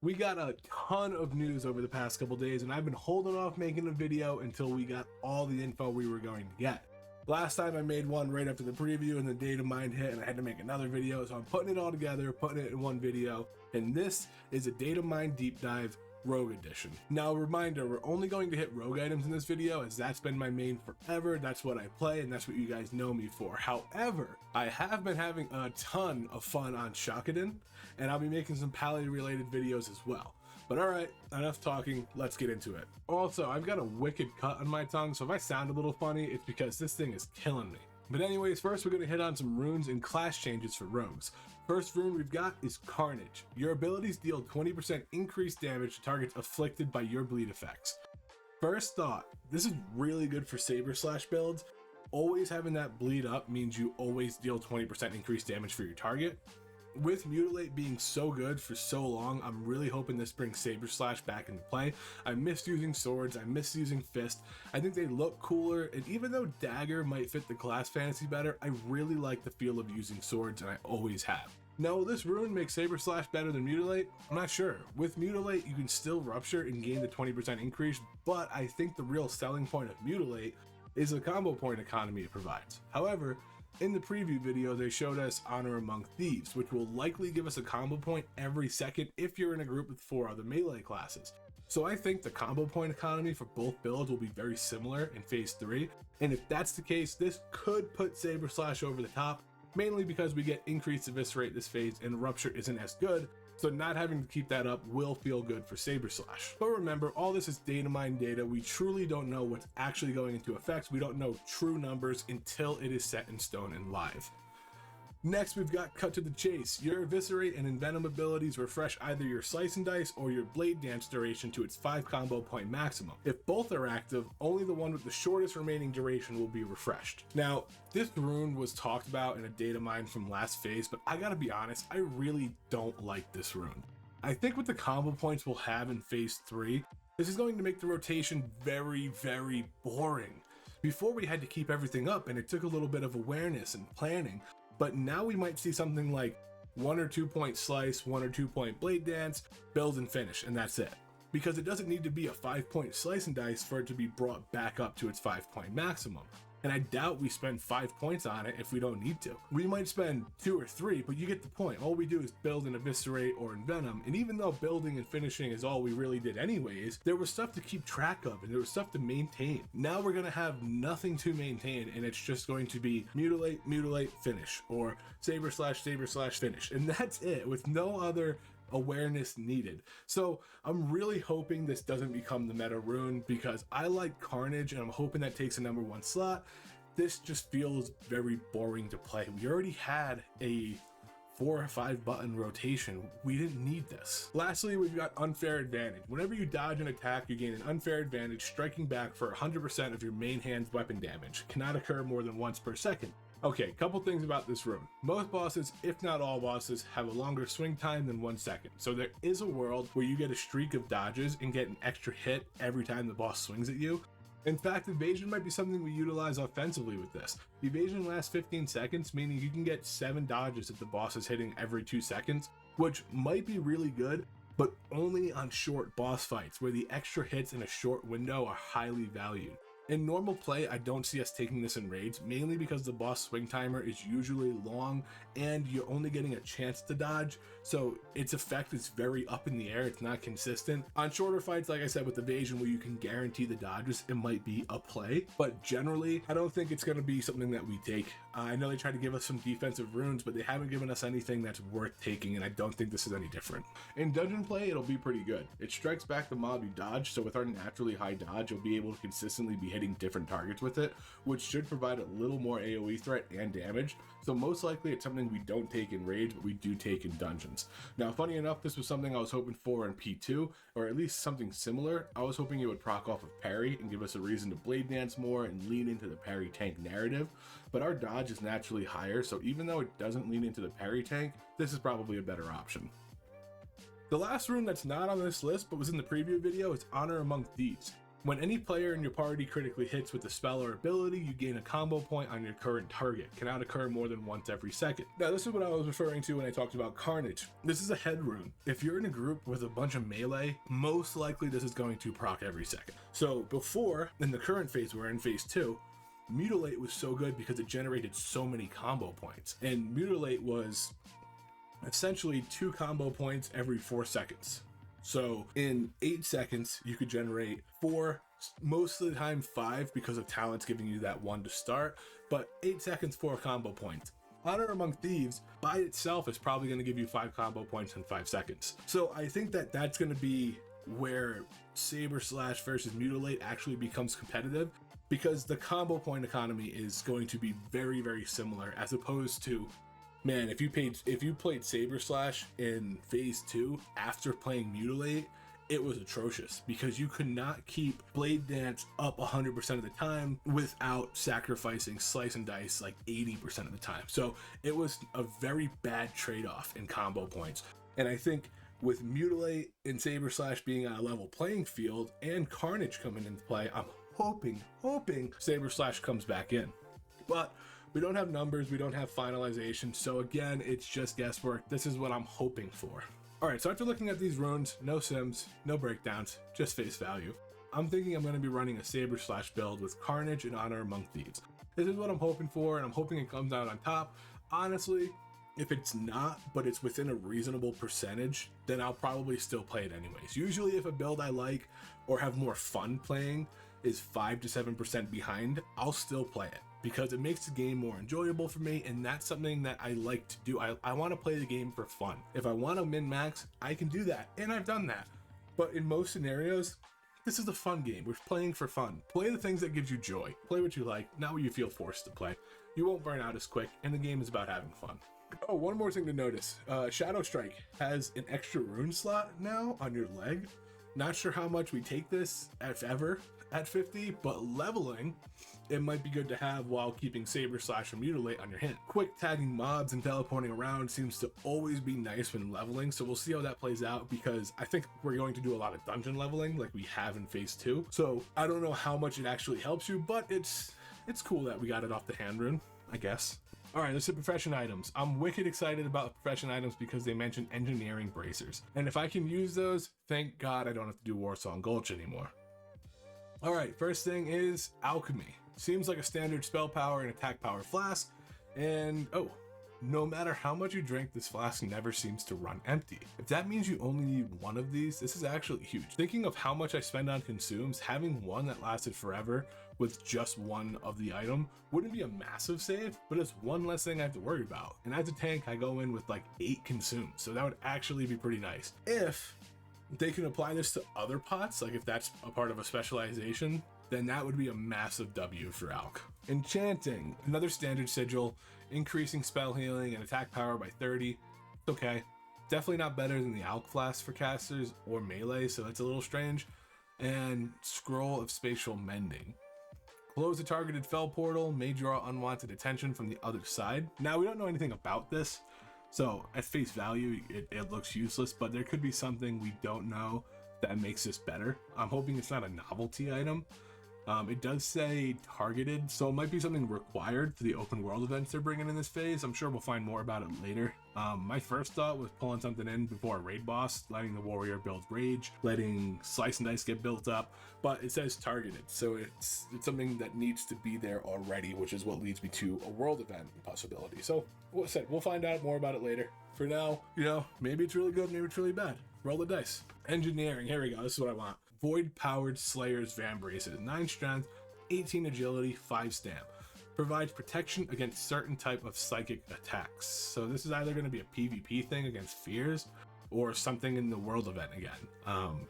We got a ton of news over the past couple days, and I've been holding off making a video until we got all the info we were going to get. Last time I made one right after the preview and the Datamine hit, and I had to make another video, so I'm putting it all together, putting it in one video, and this is a Datamine deep dive Rogue Edition. Now, a reminder, we're only going to hit rogue items in this video, as that's been my main forever. That's what I play, and that's what you guys know me for. However, I have been having a ton of fun on Sunken, and I'll be making some Pally-related videos as well. But alright, enough talking, let's get into it. Also, I've got a wicked cut on my tongue, so if I sound a little funny, it's because this thing is killing me. But anyways, first we're going to hit on some runes and class changes for rogues. First rune we've got is Carnage. Your abilities deal 20% increased damage to targets afflicted by your bleed effects. First thought, this is really good for Saber Slash builds. Always having that bleed up means you always deal 20% increased damage for your target. With Mutilate being so good for so long, I'm really hoping this brings Saber Slash back into play. I miss using swords, I miss using fist. I think they look cooler, and even though dagger might fit the class fantasy better, I really like the feel of using swords, and I always have. Now, will this rune make Saber Slash better than Mutilate? I'm not sure. With Mutilate, you can still rupture and gain the 20% increase, but I think the real selling point of Mutilate is the combo point economy it provides. However, in the preview video, they showed us Honor Among Thieves, which will likely give us a combo point every second if you're in a group with 4 other melee classes. So I think the combo point economy for both builds will be very similar in Phase 3, and if that's the case, this could put Saber Slash over the top, mainly because we get increased eviscerate this phase and rupture isn't as good, so not having to keep that up will feel good for Saber Slash. But remember, all this is Datamine data. We truly don't know what's actually going into effects. We don't know true numbers until it is set in stone and live. Next, we've got Cut to the Chase. Your Eviscerate and Envenom abilities refresh either your Slice and Dice or your Blade Dance duration to its 5 combo point maximum. If both are active, only the one with the shortest remaining duration will be refreshed. Now, this rune was talked about in a Datamine from last phase, but I gotta be honest, I really don't like this rune. I think with the combo points we'll have in Phase 3, this is going to make the rotation very, very boring. Before we had to keep everything up, and it took a little bit of awareness and planning. But now we might see something like 1 or 2 point slice, 1 or 2 point blade dance, build and finish, and that's it. Because it doesn't need to be a 5 point slice and dice for it to be brought back up to its 5 point maximum. And I doubt we spend 5 points on it if we don't need to. We might spend 2 or 3, but you get the point. All we do is build and eviscerate or envenom, and even though building and finishing is all we really did anyways, there was stuff to keep track of and there was stuff to maintain. Now we're gonna have nothing to maintain, and it's just going to be mutilate, mutilate, finish, or Saber Slash, finish, and that's it, with no other awareness needed. So I'm really hoping this doesn't become the meta rune, because I like Carnage and I'm hoping that takes a number 1 slot. This just feels very boring to play. We already had a 4 or 5 button rotation. We didn't need this. Lastly, we've got Unfair Advantage. Whenever you dodge an attack, you gain an unfair advantage, striking back for 100% of your main hand's weapon damage. Cannot occur more than once per second. Okay, couple things about this rune. Most bosses, if not all bosses, have a longer swing time than 1 second. So there is a world where you get a streak of dodges and get an extra hit every time the boss swings at you. In fact, evasion might be something we utilize offensively with this. Evasion lasts 15 seconds, meaning you can get 7 dodges if the boss is hitting every 2 seconds, which might be really good, but only on short boss fights where the extra hits in a short window are highly valued. In normal play, I don't see us taking this in raids, mainly because the boss swing timer is usually long and you're only getting a chance to dodge, so its effect is very up in the air, it's not consistent. On shorter fights, like I said, with evasion where you can guarantee the dodges, it might be a play, but generally, I don't think it's going to be something that we take. I know they tried to give us some defensive runes, but they haven't given us anything that's worth taking, and I don't think this is any different. In dungeon play, it'll be pretty good. It strikes back the mob you dodge, so with our naturally high dodge, you'll be able to consistently be hitting different targets with it, which should provide a little more AoE threat and damage. So most likely it's something we don't take in raids, but we do take in dungeons. Now, funny enough, this was something I was hoping for in P2, or at least something similar. I was hoping it would proc off of parry and give us a reason to blade dance more and lean into the parry tank narrative, but our dodge is naturally higher, so even though it doesn't lean into the parry tank, this is probably a better option. The last rune that's not on this list but was in the preview video is Honor Among Thieves. When any player in your party critically hits with a spell or ability, you gain a combo point on your current target. Cannot occur more than once every second. Now, this is what I was referring to when I talked about Carnage. This is a head rune. If you're in a group with a bunch of melee, most likely this is going to proc every second. So before, in the current phase, we're in phase 2, Mutilate was so good because it generated so many combo points. And Mutilate was essentially 2 combo points every 4 seconds. So in 8 seconds, you could generate 4, most of the time 5 because of talents giving you that 1 to start, but 8 seconds, 4 combo points. Honor Among Thieves by itself is probably going to give you 5 combo points in 5 seconds. So I think that that's going to be where Saber Slash versus Mutilate actually becomes competitive, because the combo point economy is going to be very, very similar, as opposed to, man, if you played Saber Slash in phase 2 after playing Mutilate, it was atrocious because you could not keep Blade Dance up 100% of the time without sacrificing Slice and Dice like 80% of the time. So it was a very bad trade-off in combo points. And I think with Mutilate and Saber Slash being on a level playing field and Carnage coming into play, I'm hoping Saber Slash comes back in. But we don't have numbers, we don't have finalization, so again, it's just guesswork. This is what I'm hoping for. Alright, so after looking at these runes, no sims, no breakdowns, just face value, I'm thinking I'm going to be running a Saber Slash build with Carnage and Honor Among Thieves. This is what I'm hoping for, and I'm hoping it comes out on top. Honestly, if it's not, but it's within a reasonable percentage, then I'll probably still play it anyways. Usually if a build I like or have more fun playing is 5 to 7% behind, I'll still play it because it makes the game more enjoyable for me, and that's something that I like to do. I want to play the game for fun. If I want to min-max, I can do that, and I've done that. But in most scenarios, this is a fun game. We're playing for fun. Play the things that gives you joy. Play what you like, not what you feel forced to play. You won't burn out as quick, and the game is about having fun. Oh, one more thing to notice. Shadow Strike has an extra rune slot now on your leg. Not sure how much we take this, if ever, at 50, but leveling, it might be good to have while keeping Saber Slash and Mutilate on your hand. Quick tagging mobs and teleporting around seems to always be nice when leveling, so we'll see how that plays out, because I think we're going to do a lot of dungeon leveling like we have in phase 2. So I don't know how much it actually helps you, but it's cool that we got it off the hand rune, I guess. Alright, let's hit profession items. I'm wicked excited about profession items because they mention engineering bracers. And if I can use those, thank God I don't have to do Warsong Gulch anymore. Alright, first thing is alchemy. Seems like a standard spell power and attack power flask. And oh, no matter how much you drink, this flask never seems to run empty. If that means you only need one of these, this is actually huge. Thinking of how much I spend on consumes, having one that lasted forever with just one of the item wouldn't be a massive save, but it's one less thing I have to worry about. And as a tank, I go in with like 8 consumes, so that would actually be pretty nice. If they can apply this to other pots, like if that's a part of a specialization, then that would be a massive W for Alk. Enchanting, another standard sigil, increasing spell healing and attack power by 30. It's okay. Definitely not better than the Alk Flask for casters or melee, so that's a little strange. And Scroll of Spatial Mending. Close a targeted fell portal, may draw unwanted attention from the other side. Now, we don't know anything about this, so at face value, it looks useless, but there could be something we don't know that makes this better. I'm hoping it's not a novelty item. It does say targeted, so it might be something required for the open world events they're bringing in this phase. I'm sure we'll find more about it later. My first thought was pulling something in before a raid boss, letting the warrior build rage, letting Slice and Dice get built up, but it says targeted, so it's something that needs to be there already, which is what leads me to a world event possibility. So, what I said, we'll find out more about it later. For now, maybe it's really good, maybe it's really bad. Roll the dice. Engineering, here we go, this is what I want. Void-powered Slayer's Van Braces, 9 strength, 18 agility, 5 stamp. Provides protection against certain type of psychic attacks. So this is either going to be a PvP thing against fears, or something in the world event again.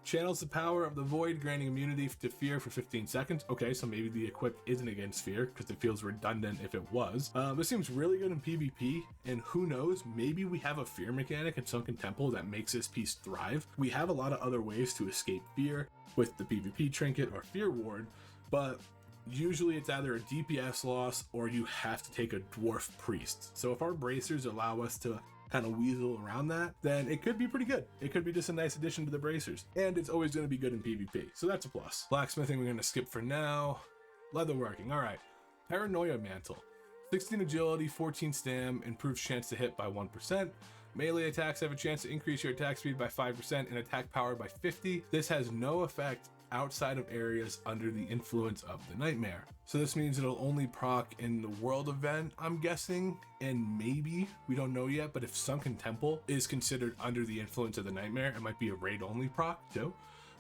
Channels the power of the void, granting immunity to fear for 15 seconds. Okay, so maybe the equipped isn't against fear, because it feels redundant if it was. This seems really good in PvP, and who knows, maybe we have a fear mechanic in Sunken Temple that makes this piece thrive. We have a lot of other ways to escape fear with the PvP trinket or fear ward, but usually it's either a DPS loss or you have to take a dwarf priest. So if our bracers allow us to kind of weasel around that, then it could be pretty good. It could be just a nice addition to the bracers, and it's always going to be good in PvP, so that's a plus. Blacksmithing we're going to skip for now. Leatherworking, all right. Paranoia Mantle. 16 agility, 14 stam, improves chance to hit by 1%. Melee attacks have a chance to increase your attack speed by 5% and attack power by 50. This has no effect outside of areas under the influence of the nightmare. So this means it'll only proc in the world event, I'm guessing, and maybe, we don't know yet, but if Sunken Temple is considered under the influence of the nightmare, it might be a raid only proc too.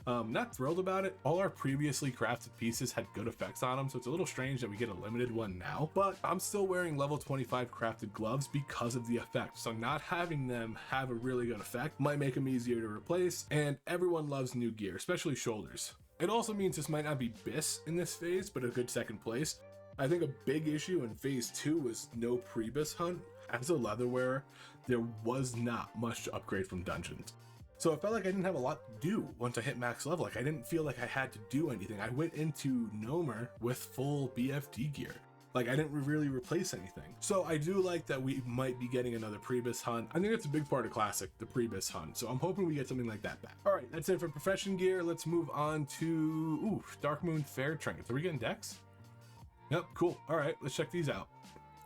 Not thrilled about it. All our previously crafted pieces had good effects on them, so it's a little strange that we get a limited one now, but I'm still wearing level 25 crafted gloves because of the effect, so not having them have a really good effect might make them easier to replace, and everyone loves new gear, especially shoulders. It also means this might not be BIS in this phase, but a good second place. I think a big issue in phase 2 was no pre-BIS hunt. As a leather wearer, there was not much to upgrade from dungeons. So I felt like I didn't have a lot to do once I hit max level. Like I didn't feel like I had to do anything. I went into Nomer with full BFD gear. Like I didn't really replace anything. So I do like that we might be getting another pre-BIS hunt. I think that's a big part of Classic, the pre-BIS hunt. So I'm hoping we get something like that back. All right, that's it for profession gear. Let's move on to Darkmoon Fair trinkets. Are we getting decks? Yep, cool. All right, let's check these out.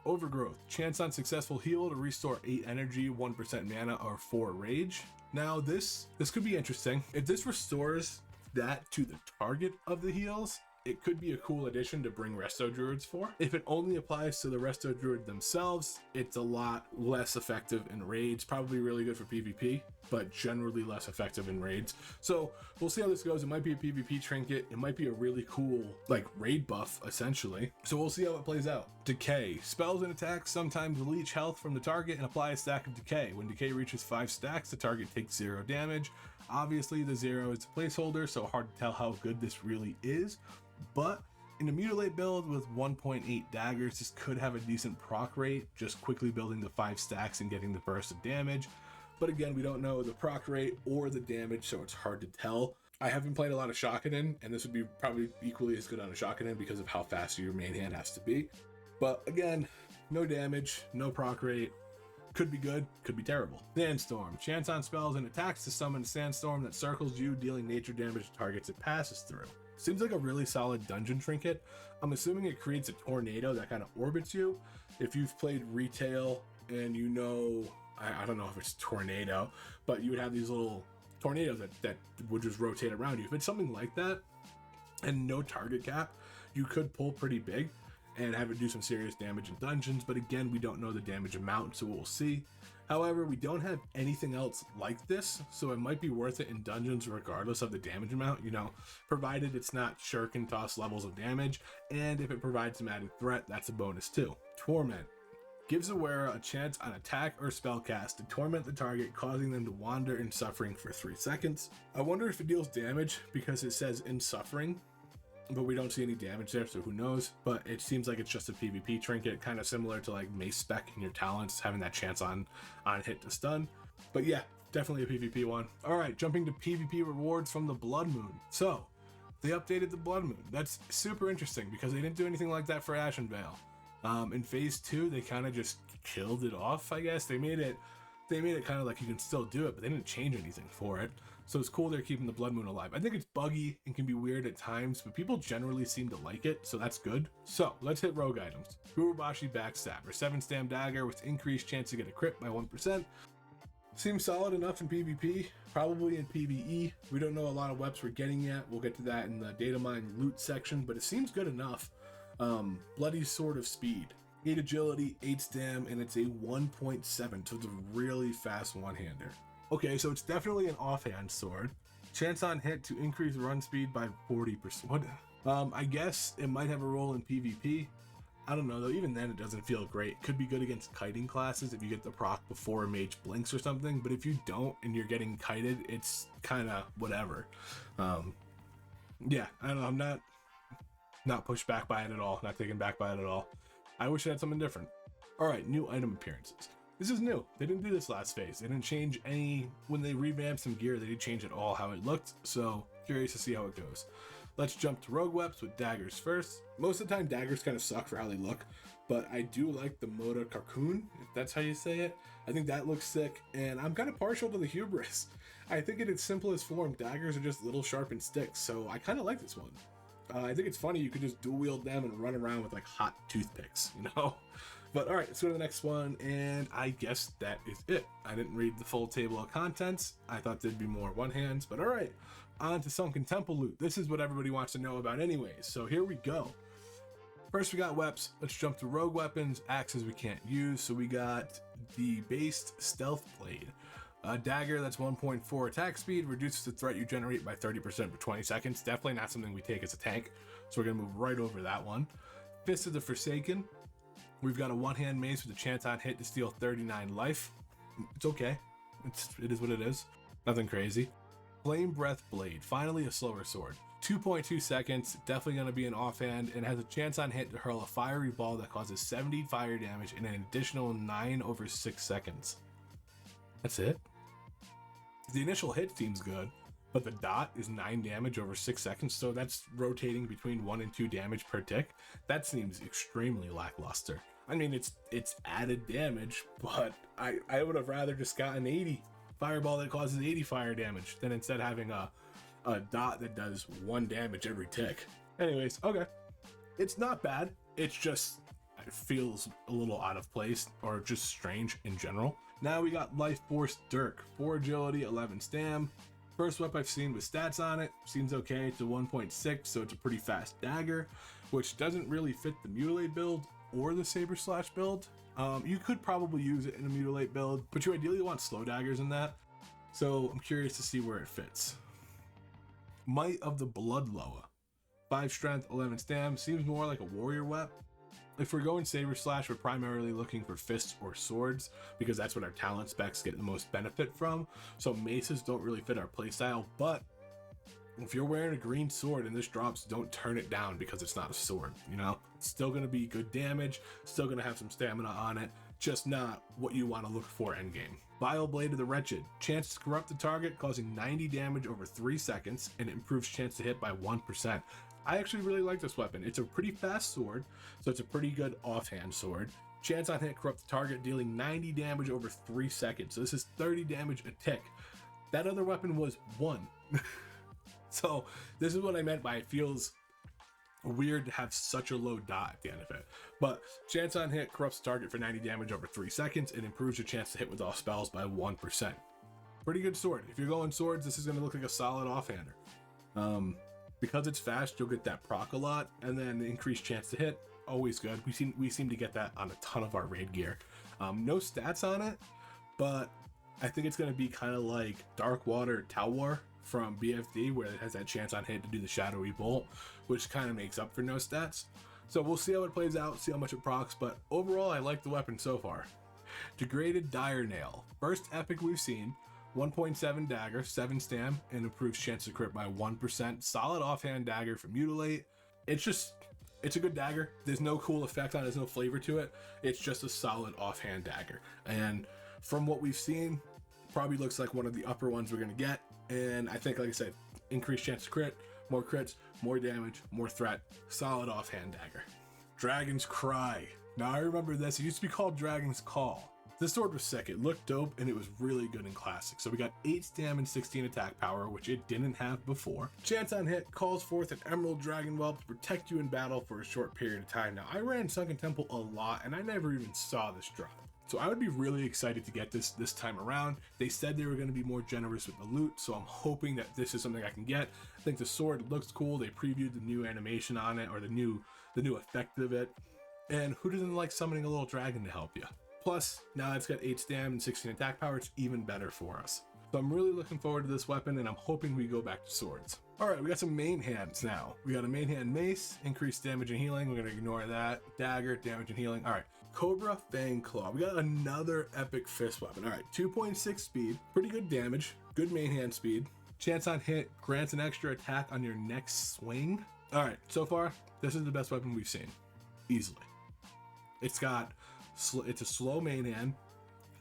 Overgrowth, chance on successful heal to restore 8 energy, 1% mana, or 4 rage. Now this could be interesting. If this restores that to the target of the heals, it could be a cool addition to bring Resto Druids for. If it only applies to the Resto Druid themselves, it's a lot less effective in raids. Probably really good for PvP, but generally less effective in raids. So we'll see how this goes. It might be a PvP trinket. It might be a really cool like raid buff essentially. So we'll see how it plays out. Decay. Spells and attacks sometimes leech health from the target and apply a stack of decay. When decay reaches 5 stacks, the target takes 0 damage. Obviously the 0 is a placeholder, so hard to tell how good this really is. But in a mutilate build with 1.8 daggers, this could have a decent proc rate, just quickly building the 5 stacks and getting the burst of damage. But again, we don't know the proc rate or the damage, so it's hard to tell. I haven't played a lot of Shakanin, and this would be probably equally as good on a Shakanin because of how fast your main hand has to be. But again, no damage, no proc rate. Could be good, could be terrible. Sandstorm. Chance on spells and attacks to summon a sandstorm that circles you, dealing nature damage to targets it passes through. Seems like a really solid dungeon trinket. I'm assuming it creates a tornado that kind of orbits you. If you've played retail and you know, I don't know if it's tornado, but you would have these little tornadoes that would just rotate around you. If it's something like that and no target cap, you could pull pretty big and have it do some serious damage in dungeons. But again, we don't know the damage amount, so we'll see. However, we don't have anything else like this, so it might be worth it in dungeons regardless of the damage amount, you know, provided it's not shuriken toss levels of damage, and if it provides some added threat, that's a bonus too. Torment. Gives the wearer a chance on attack or spell cast to torment the target, causing them to wander in suffering for 3 seconds. I wonder if it deals damage because it says in suffering, but we don't see any damage there, so who knows. But it seems like it's just a PvP trinket, kind of similar to like Mace Spec in your talents, having that chance on hit to stun. But yeah, definitely a PvP one. All right, jumping to PvP rewards from the Blood Moon. So they updated the Blood Moon. That's super interesting because they didn't do anything like that for Ashen Veil. In phase 2, they kind of just killed it off, I guess. They made it kind of like you can still do it, but they didn't change anything for it. So it's cool they're keeping the Blood Moon alive. I think it's buggy and can be weird at times, but people generally seem to like it, so that's good. So let's hit rogue items. Urubashi Backstabber, 7-stam dagger with increased chance to get a crit by 1%. Seems solid enough in PvP, probably in PvE. We don't know a lot of weps we're getting yet. We'll get to that in the Datamine loot section, but it seems good enough. Bloody Sword of Speed. 8 agility, 8 stam, and it's a 1.7, so it's a really fast one-hander. Okay, so it's definitely an offhand sword. Chance on hit to increase run speed by 40%. What? I guess it might have a role in PvP. I don't know though, even then it doesn't feel great. Could be good against kiting classes if you get the proc before a mage blinks or something, but if you don't and you're getting kited, it's kind of whatever. Yeah, I don't know, I'm not pushed back by it at all, not taken back by it at all. I wish it had something different. All right, new item appearances. This is new. They didn't do this last phase. They didn't change any, when they revamped some gear, they didn't change at all how it looked. So curious to see how it goes. Let's jump to rogue weps with daggers first. Most of the time daggers kind of suck for how they look, but I do like the Moda Carcoon, if that's how you say it. I think that looks sick, and I'm kind of partial to the hubris. I think in its simplest form, daggers are just little sharpened sticks, so I kind of like this one. I think it's funny you could just dual wield them and run around with like hot toothpicks, you know? But all right, let's go to the next one, and I guess that is it. I didn't read the full table of contents. I thought there'd be more one hands, but all right, on to Sunken Temple loot. This is what everybody wants to know about anyways, so here we go. First we got weps. Let's jump to rogue weapons, axes we can't use. So we got the based stealth blade. A dagger that's 1.4 attack speed, reduces the threat you generate by 30% for 20 seconds. Definitely not something we take as a tank, so we're gonna move right over that one. Fist of the Forsaken. We've got a one-hand mace with a chance on hit to steal 39 life. It's okay. It is what it is. Nothing crazy. Flame Breath Blade. Finally a slower sword. 2.2 seconds, definitely going to be an offhand, and has a chance on hit to hurl a fiery ball that causes 70 fire damage in an additional 9 over 6 seconds. That's it. The initial hit seems good, but the dot is 9 damage over 6 seconds, so that's rotating between 1 and 2 damage per tick. That seems extremely lackluster. I mean, it's added damage, but I would have rather just gotten 80 fireball that causes 80 fire damage than instead having a dot that does 1 damage every tick. Anyways, okay. It's not bad. It's just, it feels a little out of place or just strange in general. Now we got Life Force Dirk. 4 agility, 11 stam. First weapon I've seen with stats on it. Seems okay. It's a 1.6, so it's a pretty fast dagger, which doesn't really fit the Mutilate build or the Saber Slash build. You could probably use it in a Mutilate build, but you ideally want slow daggers in that. So I'm curious to see where it fits. Might of the Bloodloa. 5 strength, 11 stam. Seems more like a warrior wep. If we're going Saber Slash, we're primarily looking for fists or swords because that's what our talent specs get the most benefit from. So maces don't really fit our playstyle, but if you're wearing a green sword and this drops, don't turn it down because it's not a sword, you know? It's still gonna be good damage, still gonna have some stamina on it, just not what you want to look for endgame. Vile Blade of the Wretched. Chance to corrupt the target, causing 90 damage over 3 seconds, and it improves chance to hit by 1%. I actually really like this weapon. It's a pretty fast sword, so it's a pretty good offhand sword. Chance on hit, corrupt the target, dealing 90 damage over 3 seconds. So this is 30 damage a tick. That other weapon was 1. So this is what I meant by it feels weird to have such a low dot at the end of it. But chance on hit, corrupts the target for 90 damage over 3 seconds, and improves your chance to hit with all spells by 1%. Pretty good sword. If you're going swords, this is going to look like a solid offhander. Because it's fast, you'll get that proc a lot, and then the increased chance to hit, always good. We seem to get that on a ton of our raid gear. No stats on it, but I think it's going to be kind of like Dark Water Talwar from BFD, where it has that chance on hit to do the Shadowy Bolt, which kind of makes up for no stats. So we'll see how it plays out, see how much it procs, but overall I like the weapon so far. Degraded Dire Nail. First epic we've seen. 1.7 dagger, 7 stam, and improves chance to crit by 1%. Solid offhand dagger for Mutilate. It's a good dagger. There's no cool effect on it, there's no flavor to it. It's just a solid offhand dagger. And from what we've seen, probably looks like one of the upper ones we're gonna get. And I think, like I said, increased chance to crit, more crits, more damage, more threat. Solid offhand dagger. Dragon's Cry. Now I remember this, it used to be called Dragon's Call. This sword was sick, it looked dope, and it was really good in Classic. So we got 8 stam and 16 attack power, which it didn't have before. Chance on hit, calls forth an Emerald Dragon Whelp to protect you in battle for a short period of time. Now I ran Sunken Temple a lot, and I never even saw this drop. So I would be really excited to get this time around. They said they were going to be more generous with the loot, so I'm hoping that this is something I can get. I think the sword looks cool. They previewed the new animation on it, or the new effect of it. And who doesn't like summoning a little dragon to help you? Plus, now it's got 8 stam and 16 attack power, it's even better for us. So I'm really looking forward to this weapon, and I'm hoping we go back to swords. All right, we got some main hands now. We got a main hand mace, increased damage and healing. We're gonna ignore that. Dagger, damage and healing. All right, Cobra Fang Claw. We got another epic fist weapon. All right, 2.6 speed, pretty good damage, good main hand speed. Chance on hit, grants an extra attack on your next swing. All right, so far, this is the best weapon we've seen, easily. It's a slow main hand,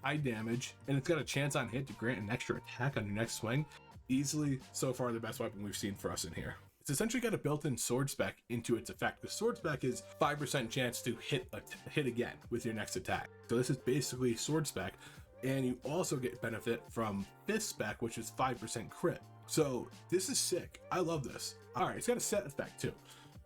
high damage, and it's got a chance on hit to grant an extra attack on your next swing. Easily, so far, the best weapon we've seen for us in here. It's essentially got a built-in sword spec into its effect. The sword spec is 5% chance to hit again with your next attack. So this is basically sword spec, and you also get benefit from fist spec, which is 5% crit. So this is sick. I love this. All right, it's got a set effect too.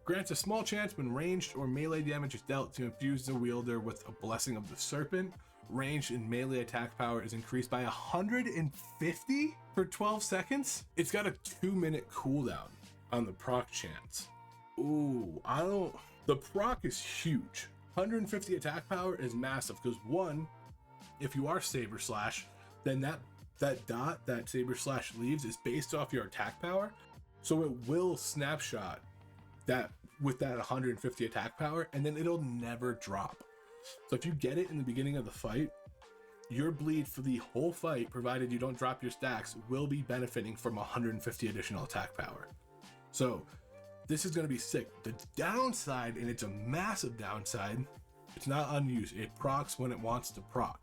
Grants a small chance when ranged or melee damage is dealt to infuse the wielder with a blessing of the serpent. Ranged and melee attack power is increased by 150 for 12 seconds. It's got a 2-minute cooldown on the proc chance. Ooh, the proc is huge. 150 attack power is massive because one, if you are saber slash, then that dot that saber slash leaves is based off your attack power. So it will snapshot that with that 150 attack power, and then it'll never drop. So if you get it in the beginning of the fight, your bleed for the whole fight, provided you don't drop your stacks, will be benefiting from 150 additional attack power. So this is going to be sick. The downside, and it's a massive downside, it's not unused. It procs when it wants to proc,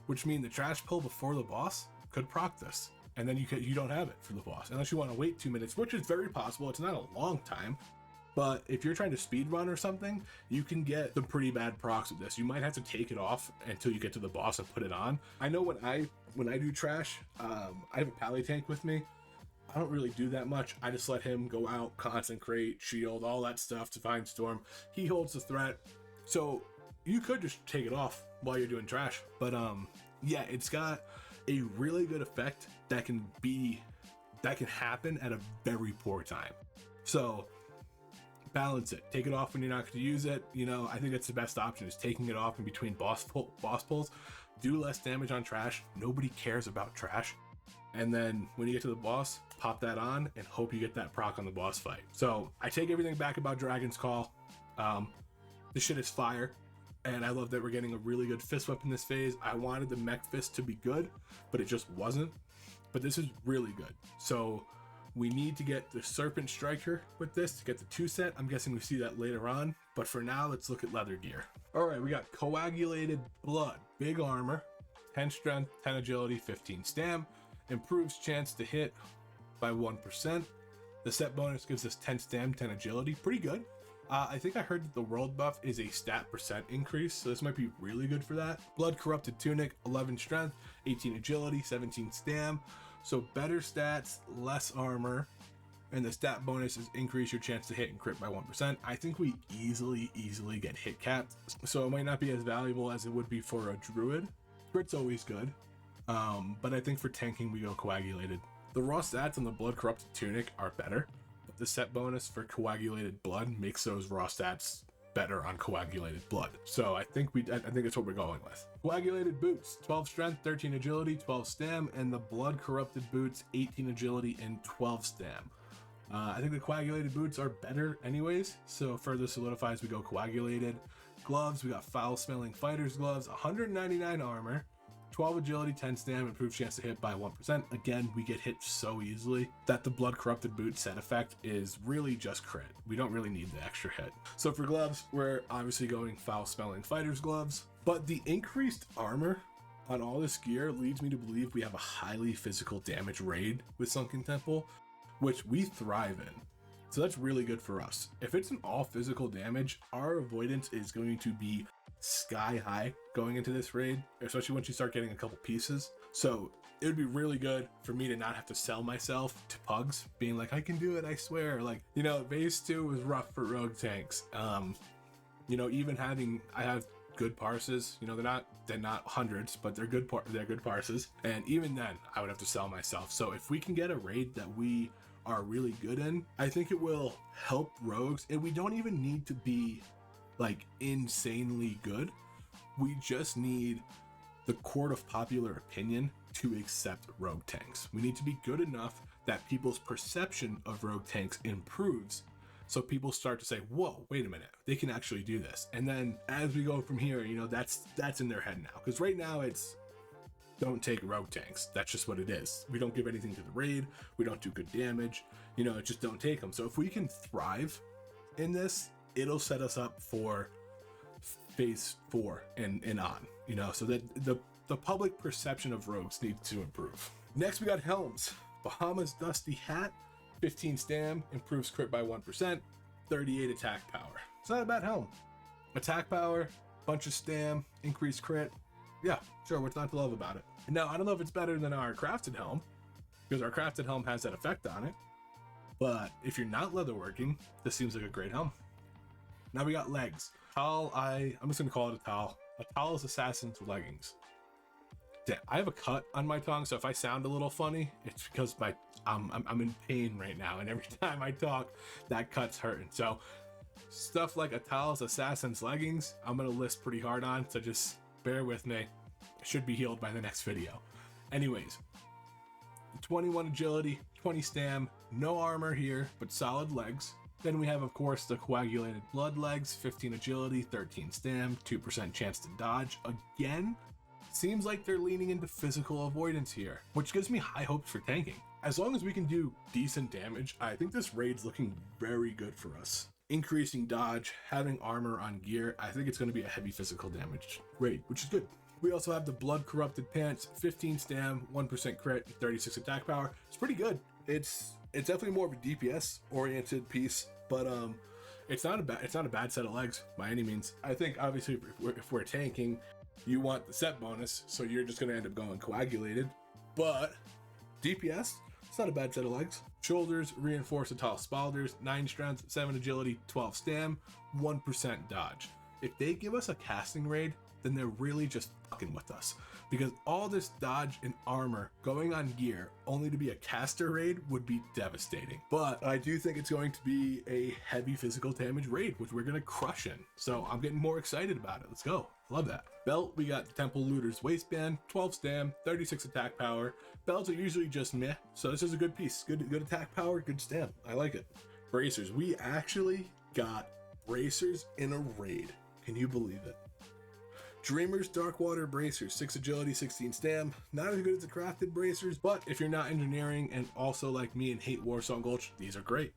which means the trash pull before the boss could proc this, and then you don't have it for the boss unless you want to wait 2 minutes, which is very possible. It's not a long time. But if you're trying to speed run or something, you can get some pretty bad procs with this. You might have to take it off until you get to the boss and put it on. I know when I do trash, I have a pally tank with me. I don't really do that much. I just let him go out, consecrate, shield, all that stuff to find storm. He holds the threat. So you could just take it off while you're doing trash. But yeah, it's got a really good effect that can happen at a very poor time. So balance it. Take it off when you're not going to use it. You know, I think that's the best option, is taking it off in between boss pulls. Do less damage on trash. Nobody cares about trash. And then when you get to the boss, pop that on and hope you get that proc on the boss fight. So I take everything back about Dragon's Call. This shit is fire. And I love that we're getting a really good fist weapon this phase. I wanted the mech fist to be good, but it just wasn't. But this is really good. So we need to get the Serpent Striker with this to get the 2 set. I'm guessing we see that later on, but for now, let's look at leather gear. All right, we got Coagulated Blood, big armor, 10 strength, 10 agility, 15 stam, improves chance to hit by 1%. The set bonus gives us 10 stam, 10 agility, pretty good. I think I heard that the world buff is a stat percent increase, so this might be really good for that. Blood Corrupted Tunic, 11 strength, 18 agility, 17 stam. So better stats, less armor, and the stat bonus is increase your chance to hit and crit by 1%. I think we easily get hit capped, so it might not be as valuable as it would be for a druid. Crit's always good, but I think for tanking we go Coagulated. The raw stats on the Blood Corrupted Tunic are better, but the set bonus for Coagulated Blood makes those raw stats better on Coagulated Blood. So I think that's what we're going with. Coagulated Boots, 12 strength, 13 agility, 12 stam, and the Blood Corrupted Boots, 18 agility and 12 stam. I think the Coagulated Boots are better anyways, so further solidifies we go Coagulated. Gloves, we got Foul Smelling Fighter's Gloves, 199 armor, 12 agility, 10 stam, improved chance to hit by 1%. Again, we get hit so easily that the Blood Corrupted Boot set effect is really just crit. We don't really need the extra hit. So for gloves, we're obviously going Foul Smelling Fighter's Gloves, but the increased armor on all this gear leads me to believe we have a highly physical damage raid with Sunken Temple, which we thrive in. So that's really good for us. If it's an all physical damage, our avoidance is going to be sky high going into this raid, especially once you start getting a couple pieces. So it would be really good for me to not have to sell myself to pugs, being like, I can do it, I swear. Like, you know, base 2 was rough for rogue tanks. You know, even I have good parses, you know, they're not hundreds, but they're good parses, and even then I would have to sell myself. So if we can get a raid that we are really good in, I think it will help rogues, and we don't even need to be like insanely good. We just need the court of popular opinion to accept rogue tanks. We need to be good enough that people's perception of rogue tanks improves, so people start to say, whoa, wait a minute, they can actually do this. And then as we go from here, you know, that's in their head now, because right now it's don't take rogue tanks. That's just what it is. We don't give anything to the raid, we don't do good damage, you know, just don't take them. So if we can thrive in this, it'll set us up for phase 4 and on, you know, so that the public perception of rogues needs to improve. Next, we got helms. Bahama's Dusty Hat, 15 stam, improves crit by 1%, 38 attack power. It's not a bad helm. Attack power, bunch of stam, increased crit. Yeah, sure, what's not to love about it? Now, I don't know if it's better than our crafted helm, because our crafted helm has that effect on it. But if you're not leatherworking, this seems like a great helm. Now we got legs. Tal, I'm just gonna call it a Tal. A Tal's Assassin's leggings. Damn, I have a cut on my tongue, so if I sound a little funny, it's because I'm in pain right now, and every time I talk, that cut's hurting. So stuff like a Tal's Assassin's leggings, I'm gonna list pretty hard on, so just bear with me. It should be healed by the next video. Anyways, 21 agility, 20 stam, no armor here, but solid legs. Then we have, of course, the coagulated blood legs, 15 agility, 13 stam, 2% chance to dodge. Again, seems like they're leaning into physical avoidance here, which gives me high hopes for tanking. As long as we can do decent damage, I think this raid's looking very good for us. Increasing dodge, having armor on gear, I think it's going to be a heavy physical damage raid, which is good. We also have the blood corrupted pants, 15 stam, 1% crit, 36 attack power. It's pretty good. It's definitely more of a DPS oriented piece, but it's not a bad set of legs by any means. I think obviously if we're tanking, you want the set bonus, so you're just going to end up going coagulated. But DPS, it's not a bad set of legs. Shoulders, reinforced tall spalders, 9 strength, 7 agility, 12 stam, 1% dodge. If they give us a casting raid, then they're really just fucking with us, because all this dodge and armor going on gear only to be a caster raid would be devastating. But I do think it's going to be a heavy physical damage raid, which we're going to crush in. So I'm getting more excited about it. Let's go. Love that. Belt, we got the Temple Looter's waistband, 12 stam, 36 attack power. Belts are usually just meh, so this is a good piece. Good attack power, good stam. I like it. Bracers, we actually got bracers in a raid. Can you believe it? Dreamer's Darkwater Bracers, 6 agility, 16 stam. Not as good as the crafted bracers, but if you're not engineering and also like me and hate Warsong Gulch, these are great.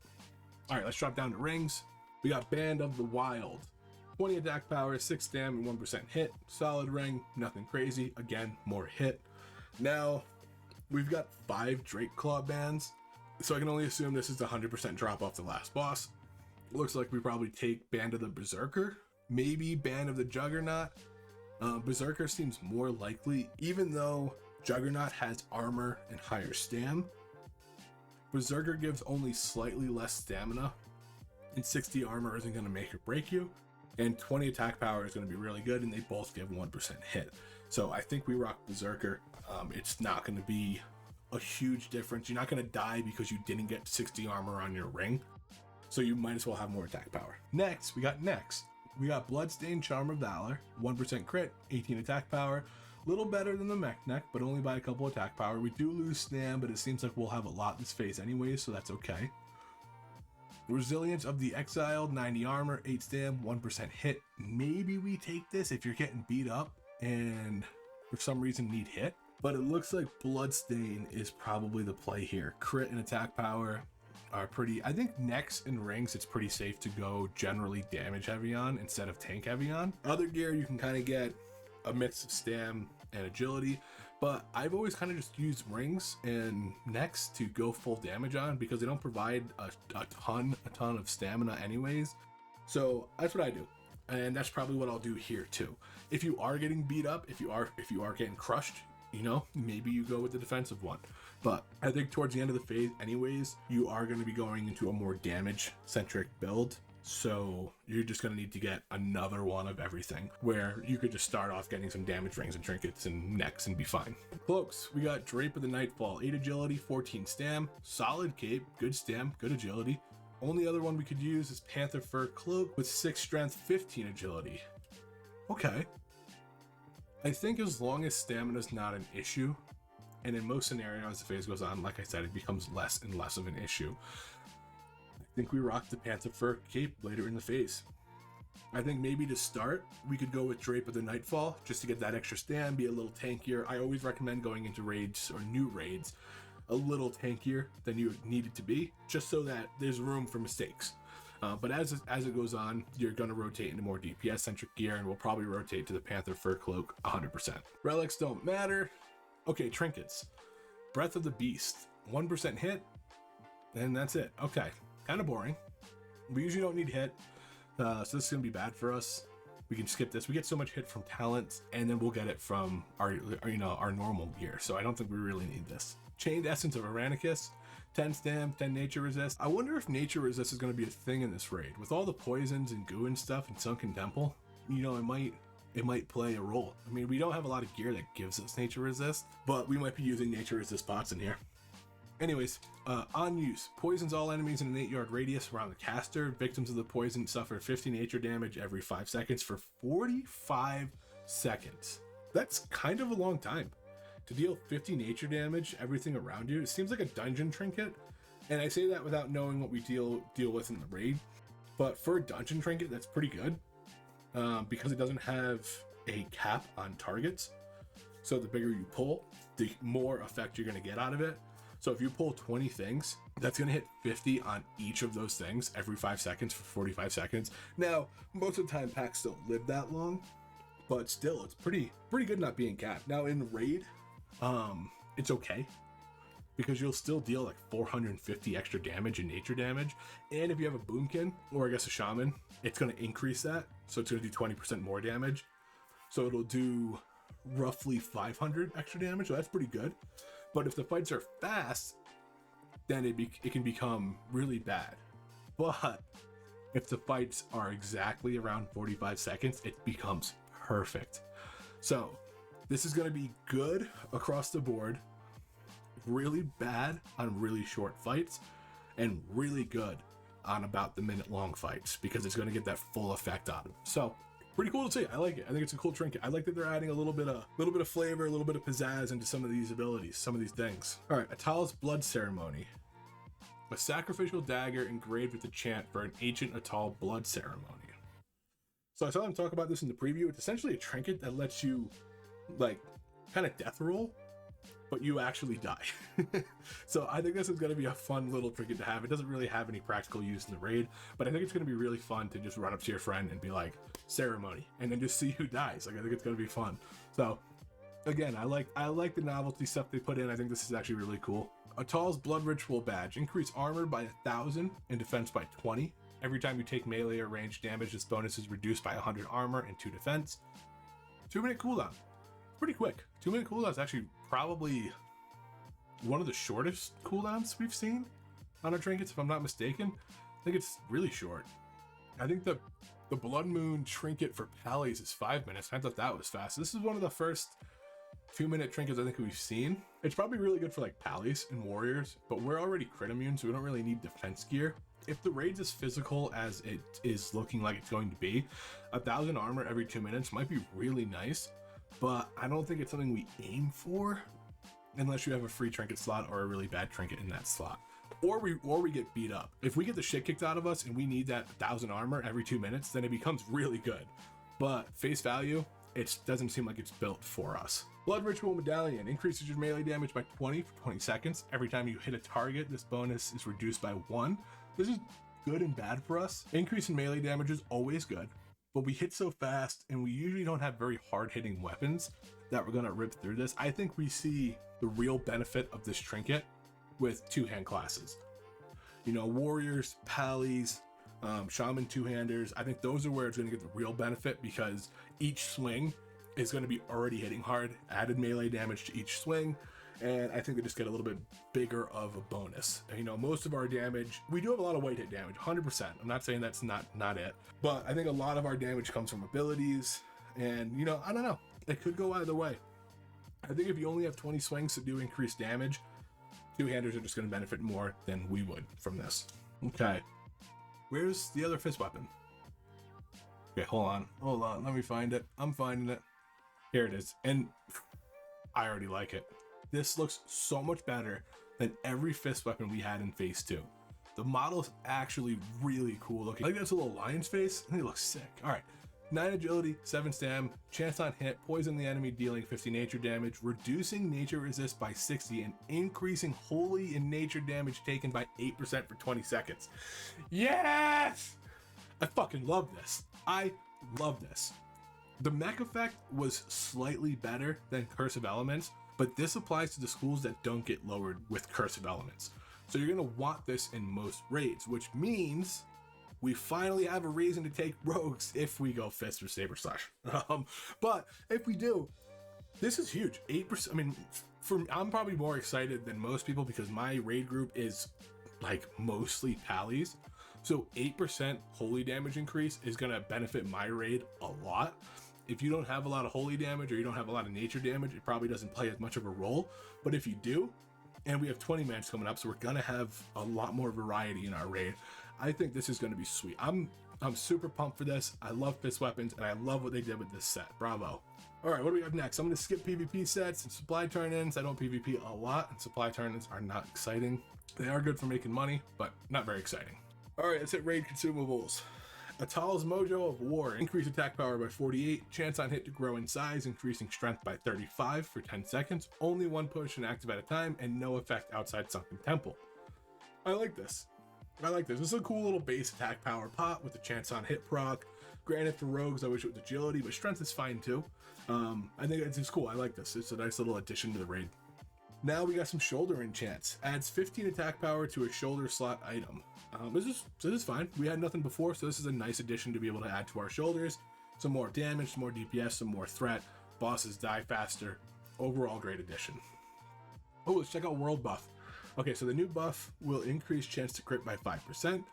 All right, let's drop down to rings. We got Band of the Wild, 20 attack power, 6 stam, and 1% hit. Solid ring, nothing crazy. Again, more hit. Now, we've got 5 Drake Claw bands, so I can only assume this is a 100% drop off the last boss. It looks like we probably take Band of the Berserker, maybe Band of the Juggernaut. Berserker seems more likely, even though Juggernaut has armor and higher stam. Berserker gives only slightly less stamina, and 60 armor isn't going to make or break you, and 20 attack power is going to be really good, and they both give 1% hit. So I think we rock Berserker. It's not going to be a huge difference. You're not going to die because you didn't get 60 armor on your ring, so you might as well have more attack power. Next, we got Bloodstained Charm of Valor, 1% crit, 18 attack power. Little better than the mech neck, but only by a couple attack power. We do lose stam, but it seems like we'll have a lot this phase anyways, so that's okay. Resilience of the Exiled, 90 armor, 8 stam, 1% hit. Maybe we take this if you're getting beat up and for some reason need hit, but it looks like Bloodstain is probably the play here. Crit and attack power are pretty, I think necks and rings, it's pretty safe to go generally damage heavy on instead of tank heavy on. Other gear you can kind of get a mix of stam and agility, but I've always kind of just used rings and necks to go full damage on because they don't provide a ton of stamina anyways. So that's what I do, and that's probably what I'll do here too. If you are getting beat up, if you are getting crushed, you know, maybe you go with the defensive one. But I think towards the end of the phase anyways, you are going to be going into a more damage centric build. So you're just going to need to get another one of everything where you could just start off getting some damage rings and trinkets and necks and be fine. Cloaks, we got Drape of the Nightfall, 8 agility, 14 stam, solid cape, good stam, good agility. Only other one we could use is Panther Fur Cloak with 6 strength, 15 agility. Okay. I think as long as stamina is not an issue, and in most scenarios as the phase goes on, like I said, it becomes less and less of an issue. I think we rock the Panther Fur Cape later in the phase. I think maybe to start, we could go with Drape of the Nightfall, just to get that extra stam, be a little tankier. I always recommend going into raids or new raids a little tankier than you need it to be, just so that there's room for mistakes. But as it goes on, you're going to rotate into more DPS-centric gear, and we'll probably rotate to the Panther Fur Cloak 100%. Relics don't matter. Okay, trinkets. Breath of the Beast, 1% hit, And that's it. Okay, kind of boring. We usually don't need hit, so this is gonna be bad for us. We can skip this. We get so much hit from talents, and then we'll get it from our normal gear. So I don't think we really need this. Chained Essence of Aranicus, 10 stam, 10 nature resist. I wonder if nature resist is going to be a thing in this raid. With all the poisons and goo and stuff in Sunken Temple, you know, it might play a role. I mean, we don't have a lot of gear that gives us nature resist, but we might be using nature resist bots in here. Anyways, on use, poisons all enemies in an 8-yard radius around the caster. Victims of the poison suffer 50 nature damage every 5 seconds for 45 seconds. That's kind of a long time. To deal 50 nature damage, everything around you, it seems like a dungeon trinket. And I say that without knowing what we deal with in the raid. But for a dungeon trinket, that's pretty good. Because it doesn't have a cap on targets. So the bigger you pull, the more effect you're going to get out of it. So if you pull 20 things, that's going to hit 50 on each of those things every 5 seconds for 45 seconds. Now, most of the time packs don't live that long, but still, it's pretty good not being capped. Now in raid, it's okay because you'll still deal like 450 extra damage in nature damage. And if you have a boomkin, or I guess a shaman, it's going to increase that. So it's going to do 20% more damage. So it'll do roughly 500 extra damage. So that's pretty good. But if the fights are fast, then it can become really bad. But if the fights are exactly around 45 seconds, it becomes perfect. So this is going to be good across the board, really bad on really short fights, and really good on about the minute-long fights because it's going to get that full effect on them. So pretty cool to see. I like it. I think it's a cool trinket. I like that they're adding a little bit of flavor, a little bit of pizzazz into some of these abilities, some of these things. All right, Atal's Blood Ceremony. A sacrificial dagger engraved with a chant for an ancient Atal blood ceremony. So I saw them talk about this in the preview. It's essentially a trinket that lets you like kind of death roll, but you actually die. So I think this is going to be a fun little trinket to have. It doesn't really have any practical use in the raid, but I think it's going to be really fun to just run up to your friend and be like, ceremony, and then just see who dies. Like, I think it's going to be fun. So again, I like the novelty stuff they put in. I think this is actually really cool. Atal's Blood Ritual Badge. Increase armor by 1,000 and defense by 20. Every time you take melee or ranged damage, this bonus is reduced by 100 armor and 2 defense. 2-minute cooldown. Pretty quick. 2-minute cooldown is actually probably one of the shortest cooldowns we've seen on our trinkets, if I'm not mistaken. I think it's really short. I think the Blood Moon trinket for Pallies is 5 minutes. I thought that was fast. This is one of the first 2-minute trinkets I think we've seen. It's probably really good for like Pallies and Warriors, but we're already crit immune, so we don't really need defense gear. If the raid's as physical as it is looking like it's going to be, 1,000 armor every 2 minutes might be really nice, but I don't think it's something we aim for unless you have a free trinket slot or a really bad trinket in that slot. Or we get beat up. If we get the shit kicked out of us and we need that 1,000 armor every 2 minutes, then it becomes really good. But face value, it doesn't seem like it's built for us. Blood Ritual Medallion increases your melee damage by 20 for 20 seconds. Every time you hit a target, this bonus is reduced by 1. This is good and bad for us. Increase in melee damage is always good, but we hit so fast and we usually don't have very hard-hitting weapons that we're gonna rip through this. I think we see the real benefit of this trinket with two-hand classes. You know, Warriors, Pallies, Shaman two-handers. I think those are where it's gonna get the real benefit because each swing is gonna be already hitting hard, added melee damage to each swing, and I think they just get a little bit bigger of a bonus. And, you know, most of our damage, we do have a lot of white hit damage, 100%. I'm not saying that's not it, but I think a lot of our damage comes from abilities, and, you know, I don't know. It could go either way. I think if you only have 20 swings to do increased damage, two-handers are just going to benefit more than we would from this. Okay. Where's the other fist weapon? Okay, hold on. Let me find it. I'm finding it. Here it is. And I already like it. This looks so much better than every fist weapon we had in phase 2. The model is actually really cool looking. I like that's a little lion's face. I think it looks sick. All right. 9 agility, 7 stam, chance on hit, poison the enemy dealing 50 nature damage, reducing nature resist by 60, and increasing holy and nature damage taken by 8% for 20 seconds. Yes! I fucking love this. I love this. The mech effect was slightly better than Curse of Elements, but this applies to the schools that don't get lowered with Curse of Elements. So you're gonna want this in most raids, which means we finally have a reason to take rogues if we go fist or saber slash. But if we do, this is huge. 8%. I mean, I'm probably more excited than most people because my raid group is like mostly pallies. So 8% holy damage increase is gonna benefit my raid a lot. If you don't have a lot of holy damage or you don't have a lot of nature damage, it probably doesn't play as much of a role. But if you do, and we have 20 matches coming up, so we're gonna have a lot more variety in our raid. I think this is gonna be sweet. I'm super pumped for this. I love fist weapons, and I love what they did with this set. Bravo. All right, what do we have next? I'm gonna skip PvP sets and supply turn-ins. I don't PvP a lot, and supply turn-ins are not exciting. They are good for making money, but not very exciting. All right, let's hit raid consumables. Atal's Mojo of War, increase attack power by 48, chance on hit to grow in size, increasing strength by 35 for 10 seconds, only one potion active at a time, and no effect outside Sunken Temple. I like this. This is a cool little base attack power pot with the chance on hit proc. Granted, for rogues, I wish it was agility, but strength is fine too. I think it's cool. I like this. It's a nice little addition to the raid. Now we got some shoulder enchants. Adds 15 attack power to a shoulder slot item. This is fine. We had nothing before, so this is a nice addition to be able to add to our shoulders. Some more damage, some more DPS, some more threat. Bosses die faster. Overall, great addition. Oh, let's check out world buff. Okay, so the new buff will increase chance to crit by 5%,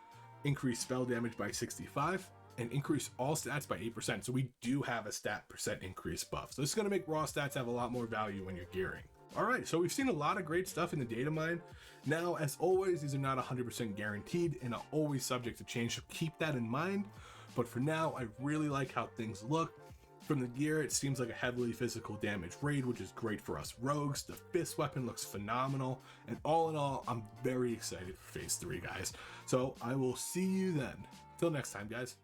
increase spell damage by 65, and increase all stats by 8%. So we do have a stat percent increase buff. So this is going to make raw stats have a lot more value when you're gearing. All right, so we've seen a lot of great stuff in the data mine. Now, as always, these are not 100% guaranteed and are always subject to change, so keep that in mind. But for now, I really like how things look. From the gear, it seems like a heavily physical damage raid, which is great for us rogues. The fist weapon looks phenomenal. And all in all, I'm very excited for phase 3, guys. So I will see you then. Till next time, guys.